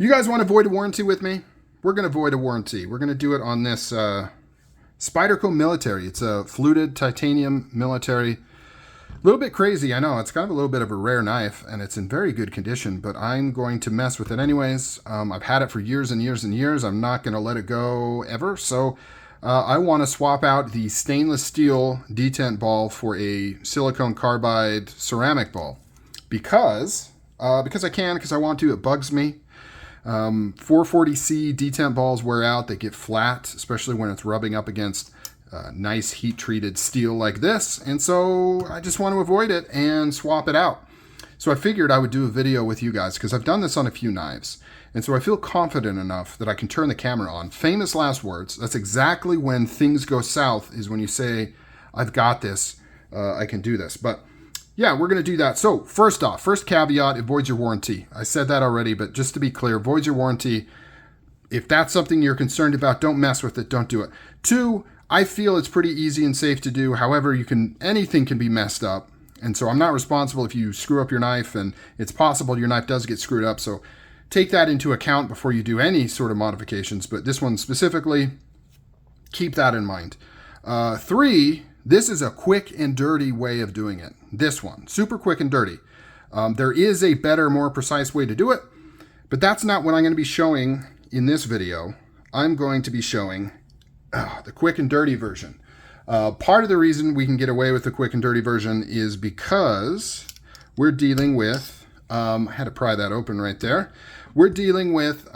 You guys want to avoid a warranty with me? We're going to avoid a warranty. We're going to do it on this Spyderco Military. It's a fluted titanium military. A little bit crazy, I know. It's kind of a little bit of a rare knife, and it's in very good condition, but I'm going to mess with it anyways. I've had it for years and years and years. I'm not going to let it go ever, so I want to swap out the stainless steel detent ball for a silicone carbide ceramic ball because I can, because I want to. It bugs me. 440C detent balls wear out. They get flat, especially when it's rubbing up against nice heat-treated steel like this. And so I just want to avoid it and swap it out. So I figured I would do a video with you guys because I've done this on a few knives. And so I feel confident enough that I can turn the camera on. Famous last words. That's exactly when things go south, is when you say, I've got this, I can do this. But yeah, we're going to do that. So first off, first caveat, it voids your warranty. I said that already, but just to be clear, voids your warranty. If that's something you're concerned about, don't mess with it. Don't do it. 2, I feel it's pretty easy and safe to do. However, anything can be messed up. And so I'm not responsible if you screw up your knife, and it's possible your knife does get screwed up. So take that into account before you do any sort of modifications. But this one specifically, keep that in mind. 3, this is a quick and dirty way of doing it. This one, super quick and dirty. There is a better, more precise way to do it, but that's not what I'm going to be showing in this video. I'm going to be showing the quick and dirty version. Part of the reason we can get away with the quick and dirty version is because we're dealing with, I had to pry that open right there. We're dealing with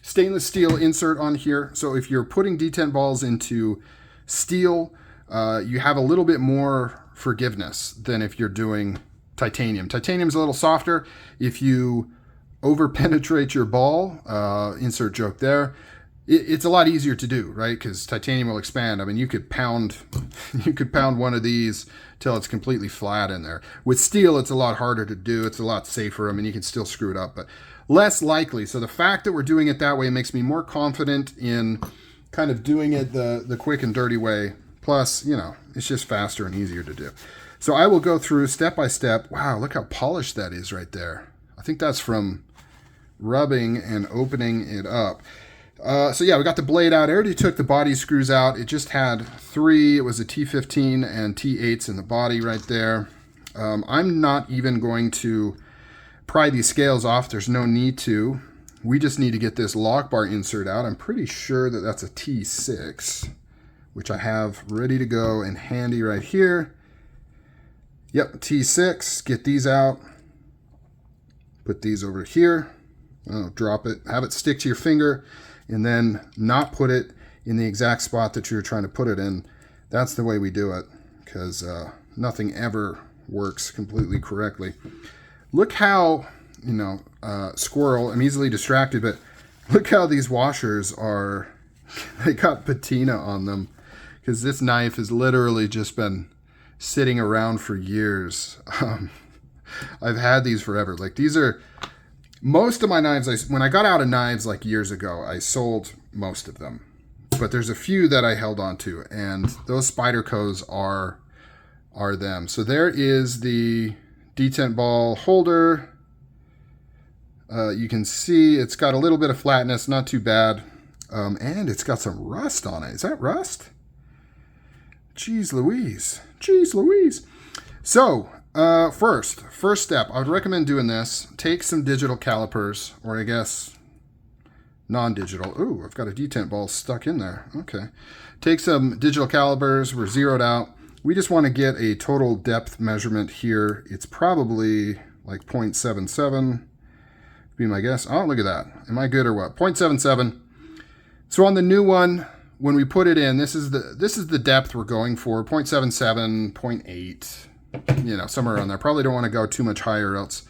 stainless steel insert on here. So if you're putting detent balls into steel, you have a little bit more forgiveness than if you're doing titanium. Titanium's a little softer. If you over penetrate your ball, insert joke there, it's a lot easier to do, right? Because titanium will expand. I mean, you could pound one of these till it's completely flat in there. With steel, it's a lot harder to do. It's a lot safer. I mean, you can still screw it up, but less likely. So the fact that we're doing it that way makes me more confident in kind of doing it the quick and dirty way. Plus, you know, it's just faster and easier to do. So I will go through step by step. Wow, look how polished that is right there. I think that's from rubbing and opening it up. So yeah, we got the blade out. I already took the body screws out. It just had 3. It was a T15 and T8s in the body right there. I'm not even going to pry these scales off. There's no need to. We just need to get this lock bar insert out. I'm pretty sure that that's a T6, which I have ready to go and handy right here. Yep, T6. Get these out. Put these over here. Oh, drop it. Have it stick to your finger, and then not put it in the exact spot that you're trying to put it in. That's the way we do it, because nothing ever works completely correctly. Look how, squirrel, I'm easily distracted, but look how these washers are, they got patina on them, because this knife has literally just been sitting around for years. I've had these forever. Like, these are, most of my knives, when I got out of knives like years ago, I sold most of them. But there's a few that I held on to, and those Spydercos are them. So there is the detent ball holder. You can see it's got a little bit of flatness, not too bad. And it's got some rust on it. Is that rust? Jeez Louise. Jeez Louise. So, first step, I would recommend doing this. Take some digital calipers, or I guess non-digital. Ooh, I've got a detent ball stuck in there. Okay. Take some digital calipers. We're zeroed out. We just want to get a total depth measurement here. It's probably like 0.77, be my guess. Oh, look at that. Am I good or what? 0.77. So on the new one, when we put it in, this is the depth we're going for, 0.77, 0.8, somewhere around there. Probably don't want to go too much higher, else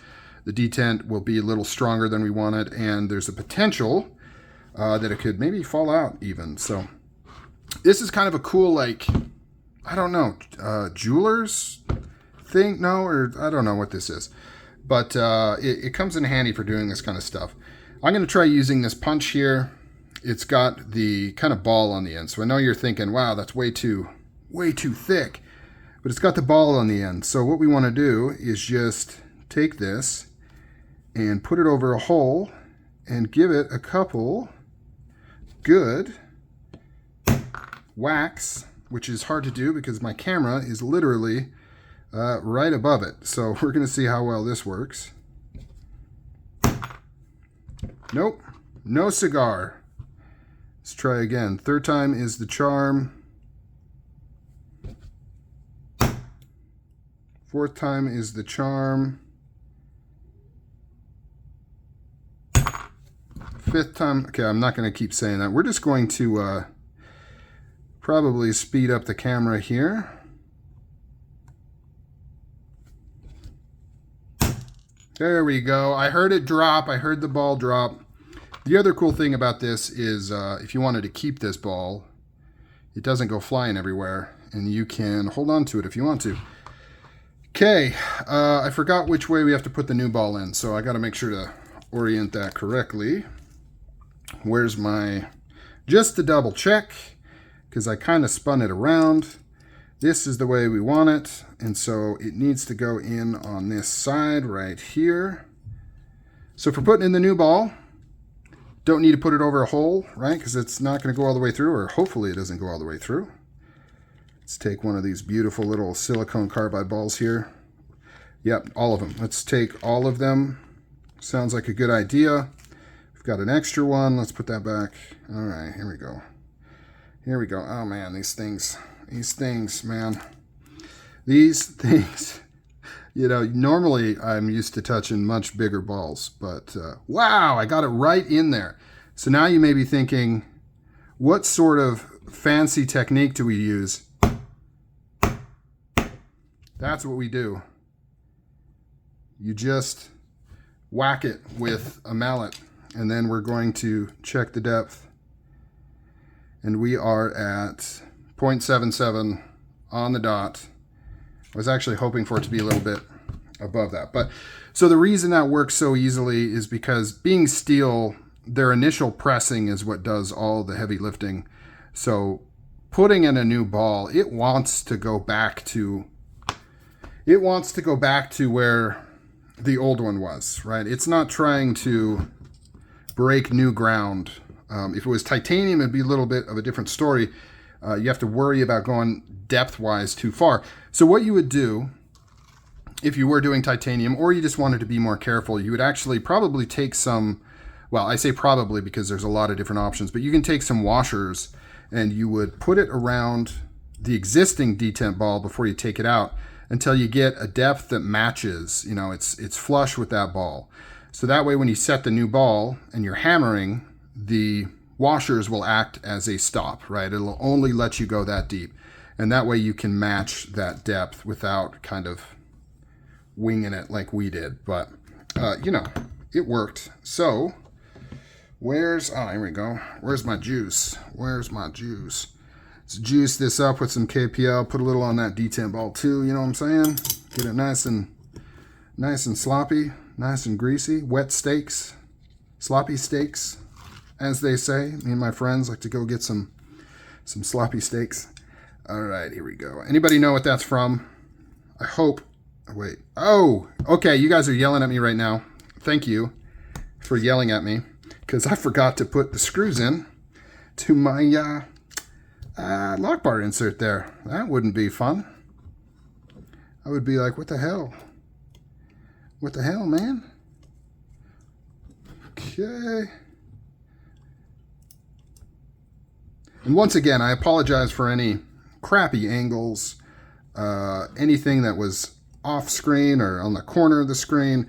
the detent will be a little stronger than we wanted, and there's a potential that it could maybe fall out even. So this is kind of a cool, like, I don't know, jeweler's thing? No, or I don't know what this is. But it comes in handy for doing this kind of stuff. I'm going to try using this punch here. It's got the kind of ball on the end. So I know you're thinking, wow, that's way too thick. But it's got the ball on the end. So what we want to do is just take this and put it over a hole and give it a couple good whacks, which is hard to do because my camera is literally right above it. So we're going to see how well this works. Nope, no cigar. Let's try again. Third time is the charm. Fourth time is the charm. Fifth time, okay, I'm not going to keep saying that. We're just going to probably speed up the camera here. There we go. I heard it drop. I heard the ball drop. The other cool thing about this is if you wanted to keep this ball, it doesn't go flying everywhere, and you can hold on to it if you want to. Okay, I forgot which way we have to put the new ball in, so I got to make sure to orient that correctly. Where's my, just to double check, because I kind of spun it around. This is the way we want it, and so it needs to go in on this side right here. So for putting in the new ball, don't need to put it over a hole, right? Because it's not going to go all the way through, or hopefully it doesn't go all the way through. Let's take one of these beautiful little silicone carbide balls here. Yep, all of them. Let's take all of them. Sounds like a good idea. We've got an extra one. Let's put that back. All right, here we go. Here we go. Oh man, these things, man. These things, you know, normally I'm used to touching much bigger balls, but wow, I got it right in there. So now you may be thinking, what sort of fancy technique do we use? That's what we do. You just whack it with a mallet, and then we're going to check the depth. And we are at 0.77 on the dot. I was actually hoping for it to be a little bit above that. But so the reason that works so easily is because being steel, their initial pressing is what does all the heavy lifting. So putting in a new ball, it wants to go back to where the old one was, right? It's not trying to break new ground. If it was titanium, it'd be a little bit of a different story. You have to worry about going depth-wise too far. So what you would do if you were doing titanium, or you just wanted to be more careful, you would actually probably take some, well, I say probably because there's a lot of different options, but you can take some washers and you would put it around the existing detent ball before you take it out until you get a depth that matches, you know, it's flush with that ball. So that way when you set the new ball and you're hammering, the washers will act as a stop, right? It'll only let you go that deep. And that way you can match that depth without kind of winging it like we did. But, you know, it worked. So here we go. Where's my juice? Where's my juice? Let's juice this up with some KPL. Put a little on that detent ball too, you know what I'm saying? Get it nice and sloppy, nice and greasy. Wet steaks, sloppy steaks, as they say. Me and my friends like to go get some sloppy steaks. All right, here we go. Anybody know what that's from? I hope. Wait. Oh, okay. You guys are yelling at me right now. Thank you for yelling at me because I forgot to put the screws in to my lock bar insert there. That wouldn't be fun. I would be like, what the hell? What the hell, man? Okay. And once again, I apologize for any crappy angles, anything that was off screen or on the corner of the screen.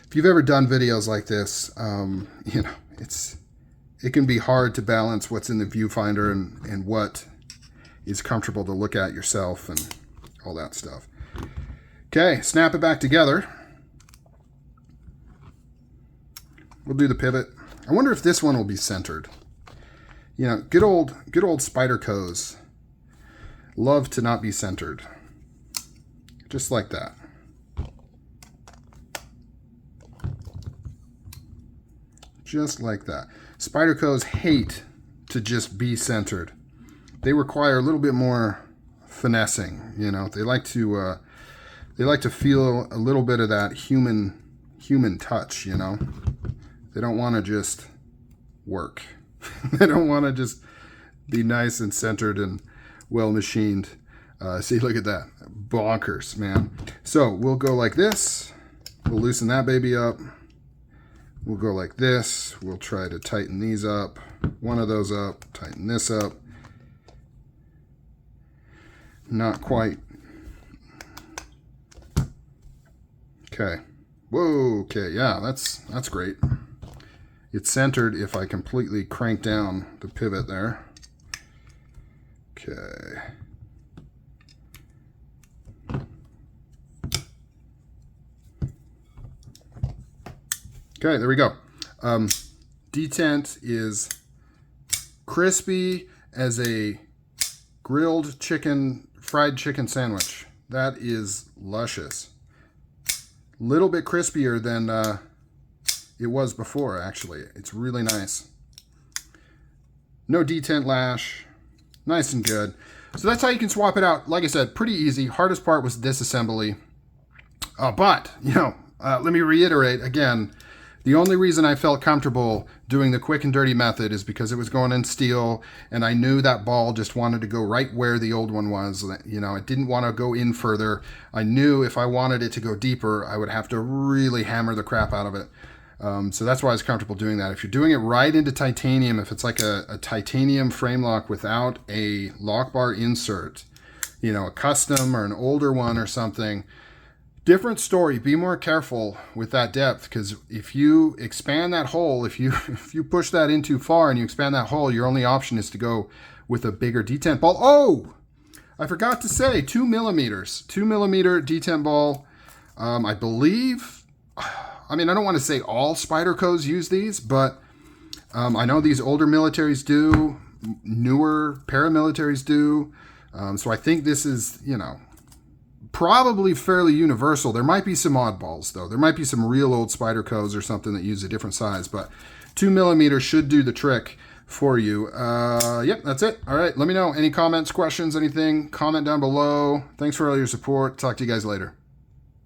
If you've ever done videos like this, you know, it can be hard to balance what's in the viewfinder and what is comfortable to look at yourself and all that stuff. Okay, snap it back together. We'll do the pivot. I wonder if this one will be centered. You know, good old Spydercos love to not be centered. Just like that. Just like that. Spydercos hate to just be centered. They require a little bit more finessing, you know. They like to feel a little bit of that human touch, you know. They don't want to just work. They don't want to just be nice and centered and well machined. See, look at that. Bonkers, man. So we'll go like this. We'll loosen that baby up. We'll go like this. We'll try to tighten these up. One of those up. Tighten this up. Not quite. Okay. Whoa, okay, yeah, that's great. It's centered if I completely crank down the pivot there. Okay. Okay, there we go. Detent is crispy as a grilled chicken, fried chicken sandwich. That is luscious. Little bit crispier than it was before, actually. It's really nice. No detent lash. Nice and good. So that's how you can swap it out. Like I said, pretty easy. Hardest part was disassembly. But, you know, let me reiterate again, the only reason I felt comfortable doing the quick and dirty method is because it was going in steel, and I knew that ball just wanted to go right where the old one was. You know, it didn't want to go in further. I knew if I wanted it to go deeper, I would have to really hammer the crap out of it. So that's why I was comfortable doing that. If you're doing it right into titanium, if it's like a titanium frame lock without a lock bar insert, you know, a custom or an older one or something, different story. Be more careful with that depth, because if you expand that hole, if you push that in too far and you expand that hole, your only option is to go with a bigger detent ball. Oh, I forgot to say 2 millimeters, 2 millimeter detent ball. I believe, I mean, I don't want to say all Spydercos use these, but I know these older militaries do, newer paramilitaries do. So I think this is, you know, probably fairly universal. There might be some oddballs, though. There might be some real old Spydercos or something that use a different size, but 2 millimeters should do the trick for you. Yep, that's it. All right, let me know. Any comments, questions, anything? Comment down below. Thanks for all your support. Talk to you guys later.